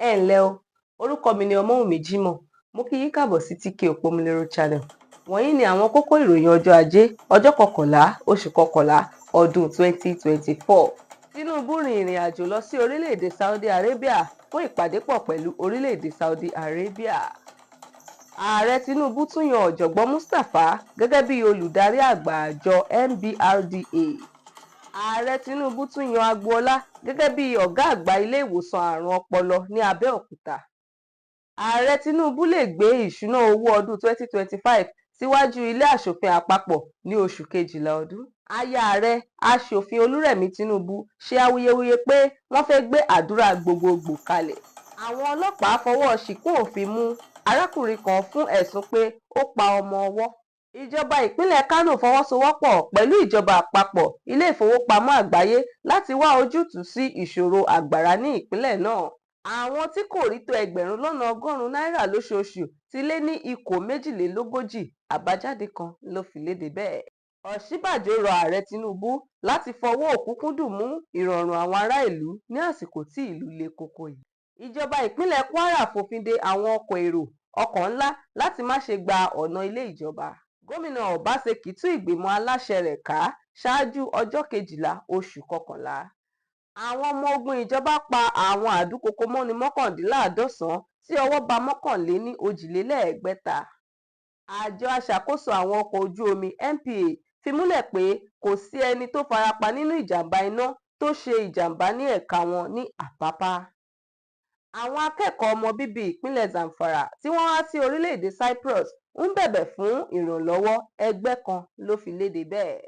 Ẹ ǹlẹ́ o, orúkọ mi ni Ọmọ́wùmí Jímọ̀. Mo kí yín káàbọ̀ sí TK Òpómúléró Channel. Wọ̀nyí ni àwọn kókó ìròyìn ọjọ́ Ajé, ọjọ́ 11 oṣù 11 ọdún 2024. Tinubu rin ìrìn àjò lọ sí orílẹ̀-èdè Saudi Arabia fún ìpàdé pọ̀ pẹ̀lú orílẹ̀-èdè Saudi Arabia. Ààrẹ Tinubu tún yan ọ̀jọ̀gbọ́n Mustapha gẹ́gẹ́ bí olùdarí àgbà àjọ MBRDA. Ààrẹ Tinubu tún yan Agboola gẹ́gẹ́ bí ọ̀gá àgbà ilé ìwòsàn àrùn ọpọlọ ní Abẹ́òkúta. Ààrẹ Tinubu lè gbé ìṣúná owó ọdún 2025 síwájú ilé aṣòfin àpapọ̀ ní oṣù kejìlá ọdún. Aya ààrẹ aṣòfin Olúrẹ̀mí Tinubu ṣe awuyewuye pé wọ́n fẹ́ gbé àdúrà gbogbogbò kalẹ̀. Àwọn ọlọ́pàá fọwọ́ ṣìkún òfin mú arákùnrin kan fún ẹ̀sùn pé ó pa ọmọ ọwọ́. Ìjọba ìpínlẹ̀ Kánò fọwọ́sowọ́pọ̀ pẹ̀lú ìjọba àpapọ̀, ilé ìfowópamọ́ àgbáyé láti wá ojútùú sí ìṣòro àgbàrá ní ìpínlẹ̀ náà. Àwọn tí kò rí tó 1,100 náírà lóṣooṣù ti lé ní ikọ̀ 42, àbájáde kan ló fi léde bẹ́ẹ̀. Ọ̀ṣínbàjò rọ ààrẹ Tinubu láti fọwọ́ òkúnkúndùn mú ìrọ̀rùn àwọn ará ìlú ní àsìkò tí ìlú le koko yìí. Ìjọba ìpínlẹ̀ Kwara fòfin de àwọn ọkọ̀ èrò ọkọ̀ ńlá láti má ṣe gba ọ̀nà ilé ìjọba. Gómìnà Ọbaṣẹ́kì tú ìgbìmọ̀ aláṣẹ rẹ̀ ká ṣáájú ọjọ́ 12 oṣù 11. Àwọn ọmọ ogun ìjọba pa àwọn àdúkokò mọ́ni 99 tí ọwọ́ bá 1,261. Àjọ aṣàkóso àwọn ọkọ̀ ojú omi NPA fi múlẹ̀ pé kò sí ẹni tó farapa nínú ìjàmbá iná tó ṣe ìjàmbá ní ẹ̀ka wọn ní Àpápá. Àwọn akẹ́kọ̀ọ́ ọmọ bíbí ìpínlẹ̀ Zamfara tí wọ́n wá sí orílẹ̀-èdè Cyprus ń bẹ̀bẹ̀ fún ìrànlọ́wọ́, ẹgbẹ́ kan ló fi léde bẹ́ẹ̀.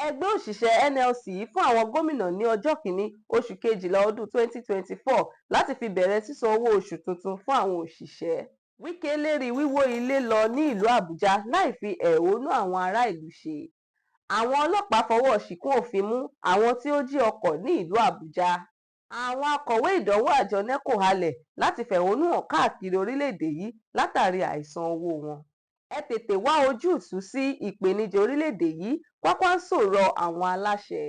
Ẹgbẹ́ òṣìṣẹ́ NLC fún àwọn gómìnà ní ọjọ́ 1 oṣù kejìlá ọdún 2024 láti fi bẹ̀rẹ̀ sísan owó oṣù tuntun fún àwọn òṣìṣẹ́. Wike lérí wíwó ilé lọ ní ìlú Àbújá láì fi ẹ̀hónú àwọn ará ìlú ṣe. Àwọn ọlọ́pàá fọwọ́ ṣìkún òfin mú àwọn tí ó jí ọkọ̀ ní ìlú Àbújá. Àwọn akọ̀wé ìdánwò àjọ NECO halẹ̀ láti fẹ̀hónú hàn káàkiri orílẹ̀-èdè yìí látàrí àìsan owó wọn. Ẹ tètè wá ojútùú sí ìpèníjà orílẹ̀-èdè yìí, Kwakwanso rọ àwọn aláṣẹ.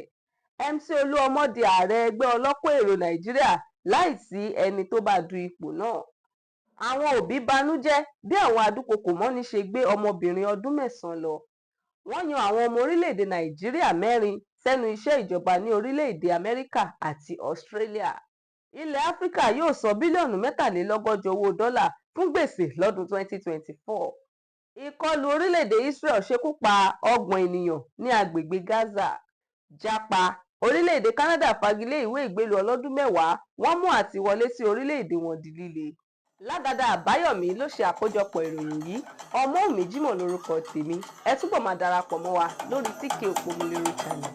MC Olúọmọ di ààrẹ ẹgbẹ́ ọlọ́kọ̀ èrò Nàìjíríà láìsí ẹni tó bá du ipò náà. Àwọn òbí banújẹ́ bí àwọn adúkokò mọ́ni ṣe gbé ọmọbìnrin ọdún 9 lọ. Wọ́n yan àwọn ọmọ orílẹ̀-èdè Nàìjíríà 4 sẹ́nu iṣẹ́ ìjọba ní orílẹ̀-èdè Amẹ́ríkà àti Australia. Ilẹ̀ Áfíríkà yóò san bílíọ̀nù 140 owó dọ́là fún gbèsè lọ́dún 2024. Ìkọlù orílẹ̀-èdè Israel ṣekú pa 30 ènìyàn ní agbègbè Gaza. Jápa orílẹ̀-èdè Canada fagilé ìwé ìgbélú ọlọ́dún 10 wọ́n mú àti wọlé sí orílẹ̀-èdè wọn di líle. Lagada Abayomi ló ṣe àkójọpọ̀ ìròyìn yìí. Ọmọ́wùmí Jímọ̀ lórúkọ tèmi. Ẹ túbọ̀ máa darapọ̀ mọ́ wa lórí TK Òpómúléró Channel.